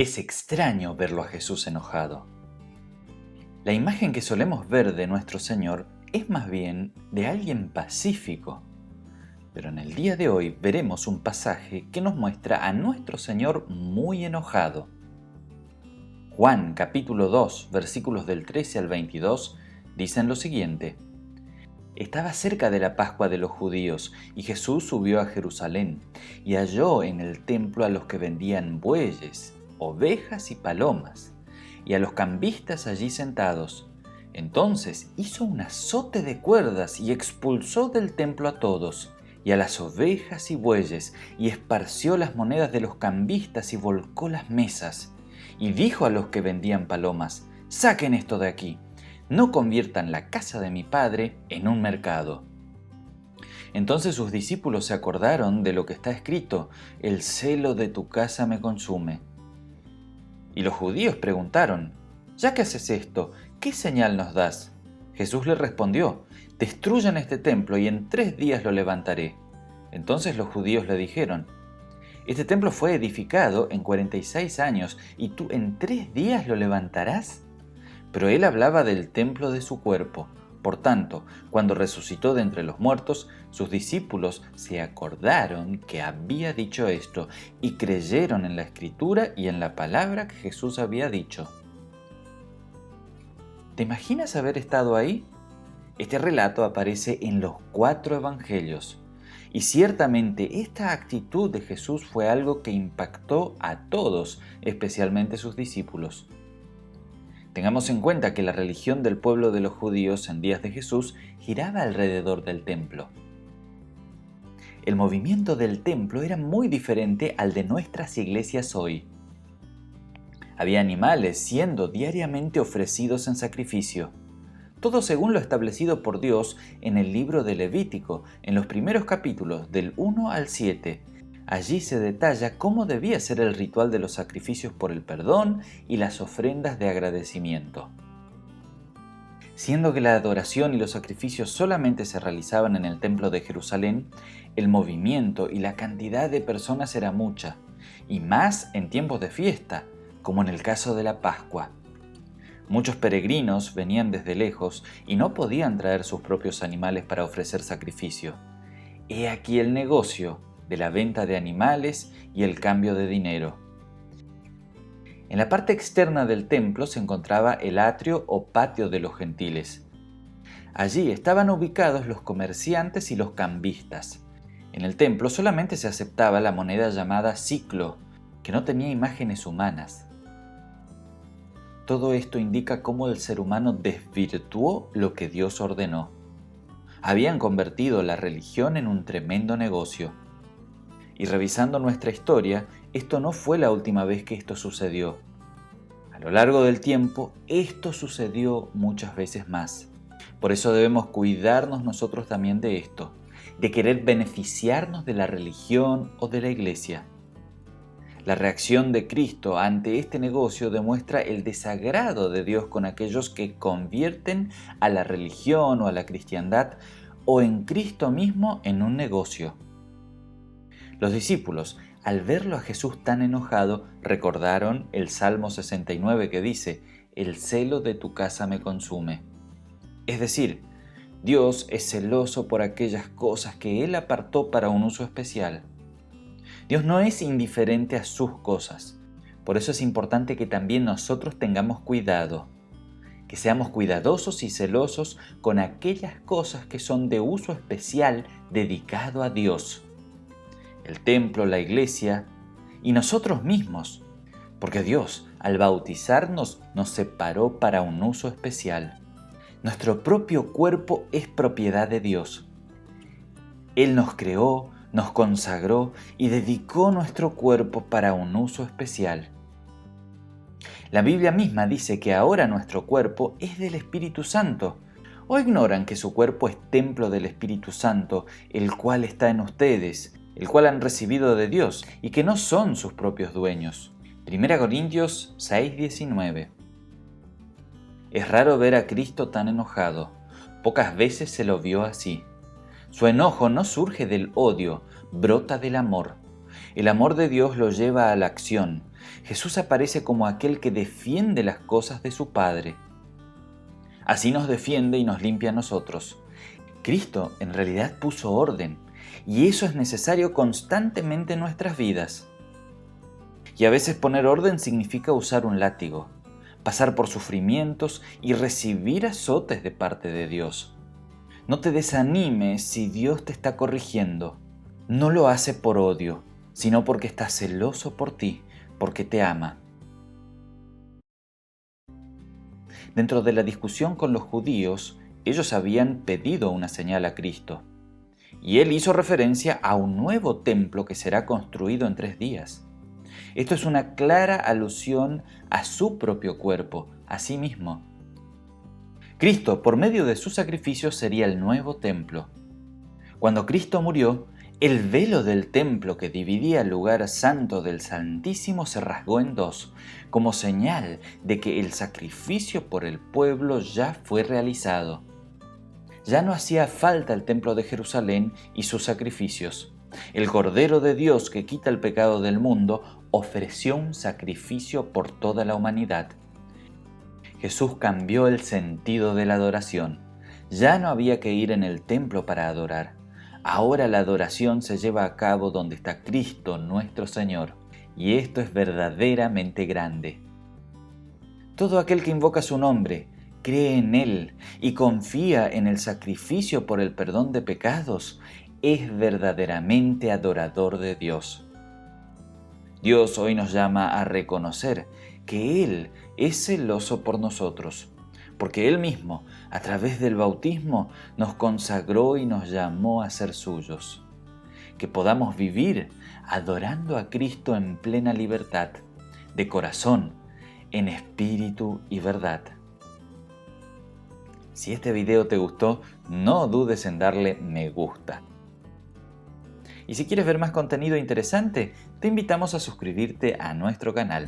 Es extraño verlo a Jesús enojado. La imagen que solemos ver de nuestro Señor es más bien de alguien pacífico. Pero en el día de hoy veremos un pasaje que nos muestra a nuestro Señor muy enojado. Juan capítulo 2, versículos del 13 al 22, dicen lo siguiente: Estaba cerca de la Pascua de los judíos, y Jesús subió a Jerusalén, y halló en el templo a los que vendían bueyes, ovejas y palomas, y a los cambistas allí sentados. Entonces hizo un azote de cuerdas y expulsó del templo a todos, y a las ovejas y bueyes, y esparció las monedas de los cambistas y volcó las mesas. Y dijo a los que vendían palomas: «Saquen esto de aquí, no conviertan la casa de mi padre en un mercado». Entonces sus discípulos se acordaron de lo que está escrito: «El celo de tu casa me consume». Y los judíos preguntaron: «Ya que haces esto, ¿qué señal nos das?». Jesús les respondió: «Destruyan este templo y en 3 días lo levantaré». Entonces los judíos le dijeron: «Este templo fue edificado en 46 años y tú en 3 días lo levantarás». Pero él hablaba del templo de su cuerpo. Por tanto, cuando resucitó de entre los muertos, sus discípulos se acordaron que había dicho esto y creyeron en la Escritura y en la palabra que Jesús había dicho. ¿Te imaginas haber estado ahí? Este relato aparece en los 4 evangelios. Y ciertamente esta actitud de Jesús fue algo que impactó a todos, especialmente sus discípulos. Tengamos en cuenta que la religión del pueblo de los judíos en días de Jesús giraba alrededor del templo. El movimiento del templo era muy diferente al de nuestras iglesias hoy. Había animales siendo diariamente ofrecidos en sacrificio. Todo según lo establecido por Dios en el libro de Levítico, en los primeros capítulos del 1 al 7. Allí se detalla cómo debía ser el ritual de los sacrificios por el perdón y las ofrendas de agradecimiento. Siendo que la adoración y los sacrificios solamente se realizaban en el templo de Jerusalén, el movimiento y la cantidad de personas era mucha, y más en tiempos de fiesta, como en el caso de la Pascua. Muchos peregrinos venían desde lejos y no podían traer sus propios animales para ofrecer sacrificio. He aquí el negocio de la venta de animales y el cambio de dinero. En la parte externa del templo se encontraba el atrio o patio de los gentiles. Allí estaban ubicados los comerciantes y los cambistas. En el templo solamente se aceptaba la moneda llamada siclo, que no tenía imágenes humanas. Todo esto indica cómo el ser humano desvirtuó lo que Dios ordenó. Habían convertido la religión en un tremendo negocio. Y revisando nuestra historia, esto no fue la última vez que esto sucedió. A lo largo del tiempo, esto sucedió muchas veces más. Por eso debemos cuidarnos nosotros también de esto, de querer beneficiarnos de la religión o de la iglesia. La reacción de Cristo ante este negocio demuestra el desagrado de Dios con aquellos que convierten a la religión o a la cristiandad o en Cristo mismo en un negocio. Los discípulos, al verlo a Jesús tan enojado, recordaron el Salmo 69 que dice: «El celo de tu casa me consume». Es decir, Dios es celoso por aquellas cosas que Él apartó para un uso especial. Dios no es indiferente a sus cosas. Por eso es importante que también nosotros tengamos cuidado, que seamos cuidadosos y celosos con aquellas cosas que son de uso especial dedicado a Dios. El templo, la iglesia y nosotros mismos, porque Dios, al bautizarnos, nos separó para un uso especial. Nuestro propio cuerpo es propiedad de Dios. Él nos creó, nos consagró y dedicó nuestro cuerpo para un uso especial. La Biblia misma dice que ahora nuestro cuerpo es del Espíritu Santo. ¿O ignoran que su cuerpo es templo del Espíritu Santo, el cual está en ustedes, el cual han recibido de Dios, y que no son sus propios dueños? 1 Corintios 6:19. Es raro ver a Cristo tan enojado. Pocas veces se lo vio así. Su enojo no surge del odio, brota del amor. El amor de Dios lo lleva a la acción. Jesús aparece como aquel que defiende las cosas de su Padre. Así nos defiende y nos limpia a nosotros. Cristo en realidad puso orden, y eso es necesario constantemente en nuestras vidas. Y a veces poner orden significa usar un látigo, pasar por sufrimientos y recibir azotes de parte de Dios. No te desanimes si Dios te está corrigiendo. No lo hace por odio, sino porque está celoso por ti, porque te ama. Dentro de la discusión con los judíos, ellos habían pedido una señal a Cristo. Y él hizo referencia a un nuevo templo que será construido en 3 días. Esto es una clara alusión a su propio cuerpo, a sí mismo. Cristo, por medio de su sacrificio, sería el nuevo templo. Cuando Cristo murió, el velo del templo que dividía el lugar santo del Santísimo se rasgó en 2, como señal de que el sacrificio por el pueblo ya fue realizado. Ya no hacía falta el templo de Jerusalén y sus sacrificios. El Cordero de Dios que quita el pecado del mundo ofreció un sacrificio por toda la humanidad. Jesús cambió el sentido de la adoración. Ya no había que ir en el templo para adorar. Ahora la adoración se lleva a cabo donde está Cristo nuestro Señor, y esto es verdaderamente grande. Todo aquel que invoca su nombre, cree en Él y confía en el sacrificio por el perdón de pecados, es verdaderamente adorador de Dios. Dios hoy nos llama a reconocer que Él es celoso por nosotros, porque Él mismo, a través del bautismo, nos consagró y nos llamó a ser suyos. Que podamos vivir adorando a Cristo en plena libertad, de corazón, en espíritu y verdad. Si este video te gustó, no dudes en darle me gusta. Y si quieres ver más contenido interesante, te invitamos a suscribirte a nuestro canal.